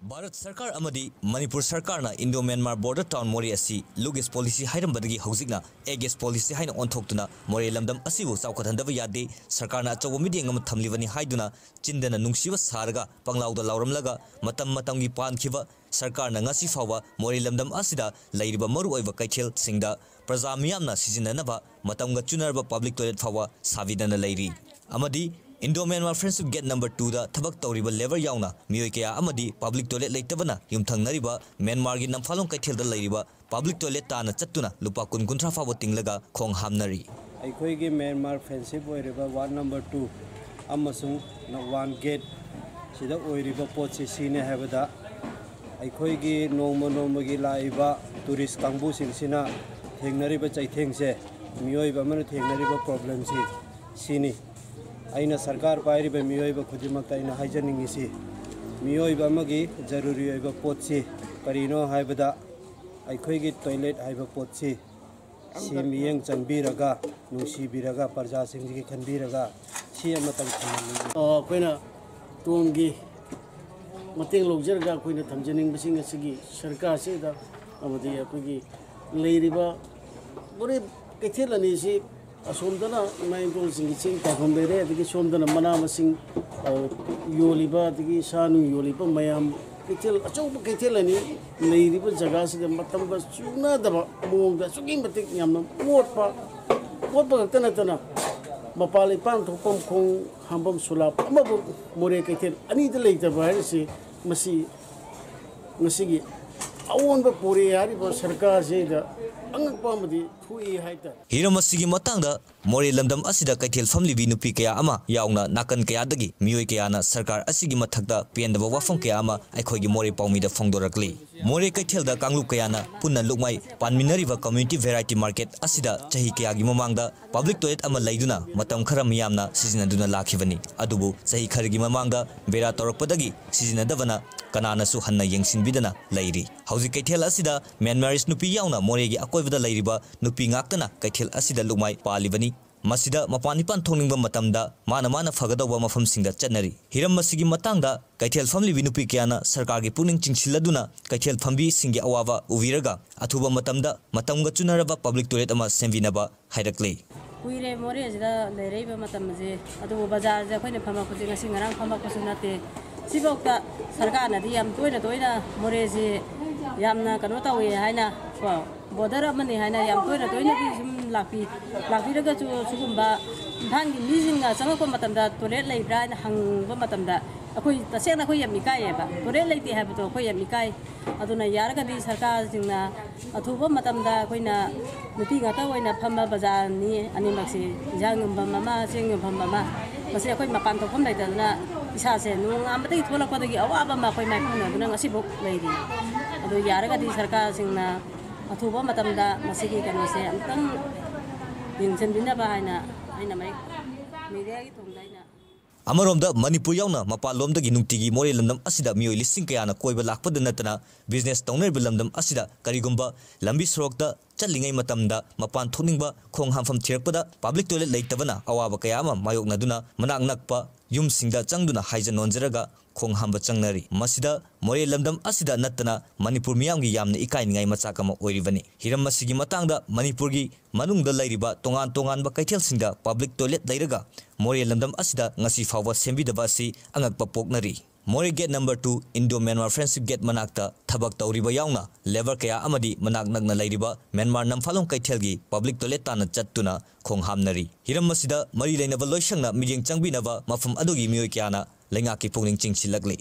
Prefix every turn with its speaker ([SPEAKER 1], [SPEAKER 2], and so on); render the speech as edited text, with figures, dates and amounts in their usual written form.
[SPEAKER 1] भारत सरकार अमदी मणिपुर सरकार ना इंडो म्यांमार बॉर्डर टाउन मोरे असी लुगेस पॉलिसी हाइरंबदगी हौजिकना एगेस पॉलिसी हाइन ओंथोक्तुना मोरे लमदम असीबु चावखथनदब यादे सरकार ना अचौब मीडिंग अम थमलिबनी हाइदुना चिंदना नुंगसिब सारगा पंगलाउदा लाउरमलगा मतम मतमगी पानखिबा सरकार ना ngasi फावा मोरे लमदम असिदा लैरिबा मरु ओइबा कैथेल सिंगदा प्रजा मियामना सिजिननबा मतमगा चुनरबा पब्लिक टॉयलेट फावा साविदना लैरी अमदी Indo Myanmar friendship gate number 2 दा थबक तौरिबा लेबर याउना मियोय कया अमदी पब्लिक टॉयलेट लेतबना युमथंगनरिबा म्यांमार गी नमफालों कैथेल दा लैरिबा पब्लिक टॉयलेट ताना चत्तुना लुपा कुन कुंथ्रा फावो तिंगलगा खोंग हामनरी
[SPEAKER 2] अखोई म्यांमार फ्रेंडशिप ओइरिबा वार्ड नंबर 2 अमसुंग नवान गेट सिदा ओइरिबा पोचे सिने हैबदा अखोई नोंमगी लाइबा टूरिस्ट कांगबु सिंसिना थेंगनरिबा चैथेंगसे मियोयबा मन थेंगनरिबा प्रॉब्लम सिनी अना सरकार पाइब मियोब खुदिमक अना हाइजनिंगी मियोब जरूरी पोटी करीनो हाइबदा अखोई टॉयलेट हाइब पोटी मियंग चंबीरगा नुसीबीरगा प्रजा सिंह खनबीरगा
[SPEAKER 3] अखोइना तोंगी मतेंग लौजरगा अखोइना थमजनिंगबसिंग असिगी सरकार सेदा अमदी अखोइगी लेरिबा बोरे कैथेल अनीसी असोमदना इमाइंटोल सिंह चिंग ताफम बेरे अदगी सोमदना मना मसिंग योलिबा अदगी सानु योलिबा मयाम कैथेल अचौब कैथेल अनि लेरिबा जगह से मतम चुना दबा मोंग सुगी मतिक यामना मोटपा गतनतना मपाले पांग थोपम खोंग हांबम सुलाप अमबो मोरे कैथेल अनि द लेतबा हारिसे मसी ngasi awon ba pore yari ba sarkar se da angpamadi thui haita
[SPEAKER 1] hiramasi matangda मोरे लमदम असिदा कैथेल फमलिबी नुपी कया अमा याउना नाकन कया दगी मियोय कयाना सरकार असिगी मथकदा पेंदबा वाफम कया अमा अखोइगी मोरे पाउमीदा फोंदोरकली मोरे कैथेलदा कांगलुप कयाना पुन्ना लुकमाई पानमिनरिबा कम्युनिटी वेराइटी मार्केट असिदा चही कयागी ममांगदा पब्लिक टॉयलेट अमा लैदुना मतम खरा मियामना सिजिनदुना लाखिबनी अदुबु चही खरगी ममांगदा बेरा तोरकपदगी सिजिनदबना कनानसु हन्ना यंगसिनबिदना लैरी हौजि कैथेल असिदा म्यांमारिस नुपी याउना मोरेगी अकोइबदा लैरिबा नुपी ngaktana कैथेल असिदा लुकमाई पालिबनी मसिदा मपानिपान थोंनिंगबा मतमदा माना फगदौबा मफमसिंगदा चन्नरी हिरम मसिगी मतंगदा कैथेल फमलिबी नुपी कयाना सरकार गी पुनिंग चिंगसिलदुना कैथेल फमबी सिंगी अवाबा उविरगा अथुबा मतमदा मतमगा चुनरबा पब्लिक टॉयलेट अमा सेमविनबा हाइरकले
[SPEAKER 4] कुइरे मोरे जदा लेरेबा मतमजे अदु बाजार जे अखोइने फमा कुजि ngasi ngarang फमा कुसु नाते सिबोक्ता सरकार नदी याम तोइना मोरे जे यामना कनो तवे हाइना को बोर्डर अमनि हाइना याम तोइना की सुम लाफीरगा सुगुम्बा भांगी मीजिंगा चंगको मतमदा टॉयलेट लेब्रा हंगबा मतमदा अखोइ तसेना अखोइ याम इकायबा टॉयलेट लेति हाबतो अखोइ याम इकाय अदुना यारगदी सरकार सिंगना अथुबा मतमदा अखोइना नुपी गाता ओइना फम्बा बाजार नि अनिमक्सी जांगम ममा सेंगम ममा मसे अखोइ मपान तोफम लेतना इसासे नुंग आमदगी थोलकपदगी अवाबा मा अखोइ माइफुना दुना ngasiबो लेरि अदु यारगदी सरकार सिंगना अथुबा मतमदा मसिगी कनोसे अमतंग यंगसनबिनबा हाइना आइना माइ मीडियागी थोंदाइना
[SPEAKER 1] अमरोमदा मणिपुर याउना मपालोमदगी नुंतिगी मोरे लमदम असिदा मियोय लिसिंग कयाना कोइबा लाखपद नतना बिजनेस तौनरबा लमदम असिदा करिगुम्बा लंबी सड़कदा चलिंगै मतमदा मपान थोनिंगबा खोंग हामफम थिरकपदा पब्लिक टॉयलेट लेतबना अवाबा कया अमा मायोकनादुना मनाक नकपा युमसिंगदा चंगदुना हाइजन नोंजरगा खोंग हामबा चंगनरी मसिदा मोरे लमदम असिदा नतना मणिपुर मियामगी यामना इकाइनिंगै मचाकमा ओइरिबनी हिरम मसिगी मतंगदा मणिपुरगी मनुंगदा लैरिबा तोंगान कैथेलसिंगदा पब्लिक टॉयलेट लैरगा मोरे लमदम असिदा ngasi फावबा सेमबिदबासी अंगकपा पोकनरी Moreh gate number 2 Indo Myanmar friendship gate मनाकता थबक तौरिबा याउना लेबर कया अमदी मनाक नगना लैरिबा म्यांमार नमफालों कैथेलगी पब्लिक टॉयलेट ताना चत्तुना खोंग हामनरी हिरम मसिदा मरी लेनबा लोइसंगना मिजेंग चंगबिनबा मफम अदुगी मियोय कयाना लैंगाकी पुनिंग चिंगसिलकली